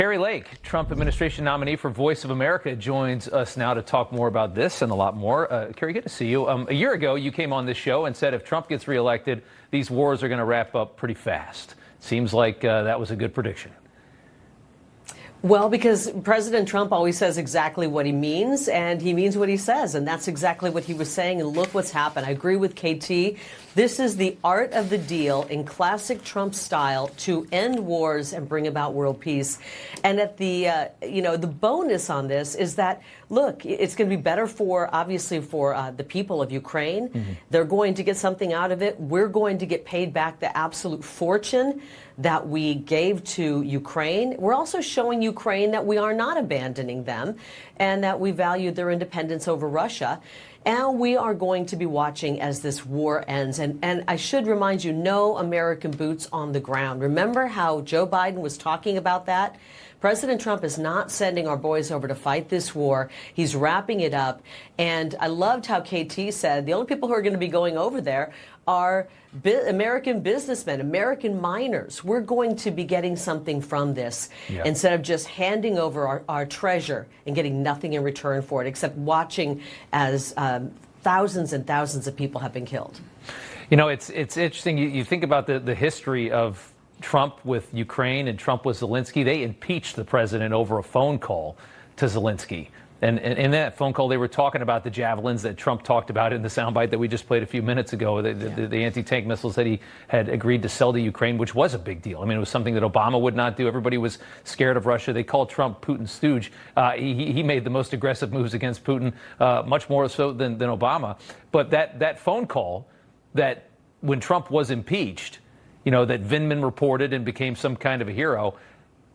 Kari Lake, Trump administration nominee for Voice of America, joins us now to talk more about this and a lot more. Kari, good to see you. A year ago, you came on this show and said if Trump gets reelected, these wars are going to wrap up pretty fast. Seems like that was a good prediction. Well, because President Trump always says exactly what he means, and he means what he says, and that's exactly what he was saying, and look what's happened. I agree with KT. This is the art of the deal in classic Trump style to end wars and bring about world peace. And at the, the bonus on this is that, look, it's going to be better obviously for the people of Ukraine. Mm-hmm. They're going to get something out of it. We're going to get paid back the absolute fortune that we gave to Ukraine. We're also showing Ukraine that we are not abandoning them and that we value their independence over Russia. And we are going to be watching as this war ends. And I should remind you, no American boots on the ground. Remember how Joe Biden was talking about that? President Trump is not sending our boys over to fight this war. He's wrapping it up. And I loved how KT said the only people who are going to be going over there are American businessmen, American miners. We're going to be getting something from this instead of just handing over our treasure and getting nothing in return for it, except watching as thousands and thousands of people have been killed. You know, it's interesting. You think about the history of Trump with Ukraine and Trump with Zelensky. They impeached the president over a phone call to Zelensky. And in that phone call, they were talking about the javelins that Trump talked about in the soundbite that we just played a few minutes ago, the anti-tank missiles that he had agreed to sell to Ukraine, which was a big deal. I mean, it was something that Obama would not do. Everybody was scared of Russia. They called Trump Putin's stooge. He made the most aggressive moves against Putin, much more so than Obama. But that phone call, that when Trump was impeached, that Vindman reported and became some kind of a hero,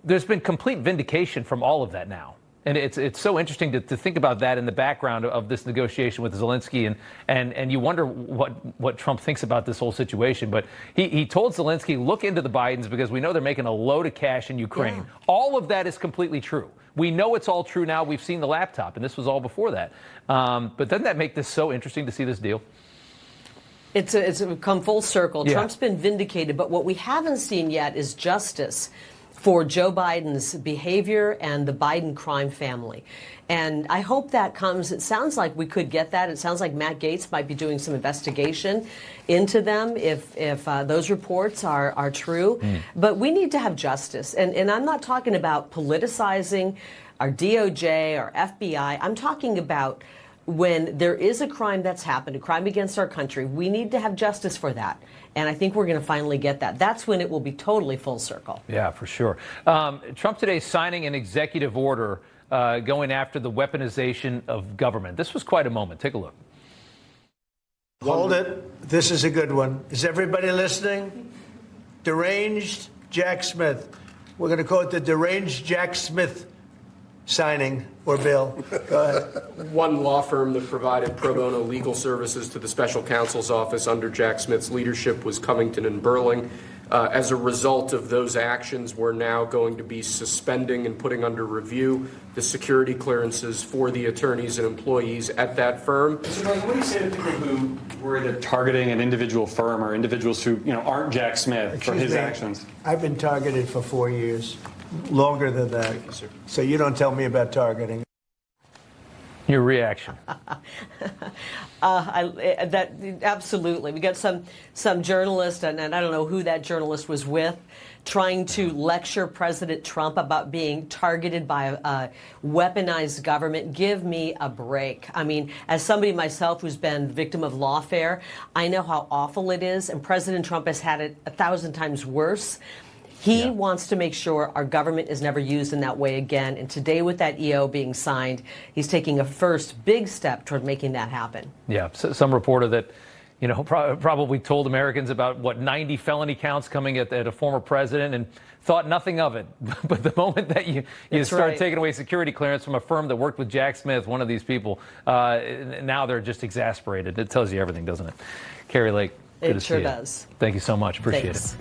there's been complete vindication from all of that now. And it's so interesting to think about that in the background of this negotiation with Zelensky, and you wonder what Trump thinks about this whole situation. But he told Zelensky, look into the Bidens because we know they're making a load of cash in Ukraine. Yeah. All of that is completely true. We know it's all true now. We've seen the laptop, and this was all before that. But doesn't that make this so interesting to see this deal? It's come full circle. Yeah. Trump's been vindicated, but what we haven't seen yet is justice for Joe Biden's behavior and the Biden crime family. And I hope that comes. It sounds like we could get that. It sounds like Matt Gaetz might be doing some investigation into them if those reports are true. But we need to have justice. And I'm not talking about politicizing our DOJ or FBI. I'm talking about when there is a crime that's happened, a crime against our country, we need to have justice for that. And I think we're going to finally get that. That's when it will be totally full circle. Yeah, for sure. Trump today signing an executive order going after the weaponization of government. This was quite a moment. Take a look. Hold it. This is a good one. Is everybody listening? Deranged Jack Smith. We're going to call it the Deranged Jack Smith signing or bill. Go ahead. One law firm that provided pro bono legal services to the special counsel's office under Jack Smith's leadership was Covington and Burling. As a result of those actions, we're now going to be suspending and putting under review the security clearances for the attorneys and employees at that firm. So, what do you say to people who were either targeting an individual firm or individuals who, aren't Jack Smith for his actions? I've been targeted for 4 years. Longer than that. Thank you, sir. So you don't tell me about targeting. Your reaction? Absolutely. We got some journalist, and I don't know who that journalist was with, trying to lecture President Trump about being targeted by a weaponized government. Give me a break. I mean, as somebody myself who's been victim of lawfare, I know how awful it is, and President Trump has had it 1,000 times worse. He wants to make sure our government is never used in that way again. And today with that EO being signed, he's taking a first big step toward making that happen. Yeah, so some reporter that, probably told Americans about, 90 felony counts coming at a former president and thought nothing of it. But the moment that you start taking away security clearance from a firm that worked with Jack Smith, one of these people, now they're just exasperated. It tells you everything, doesn't it? Kari Lake, good to see you. It sure does. Thank you so much. Appreciate it.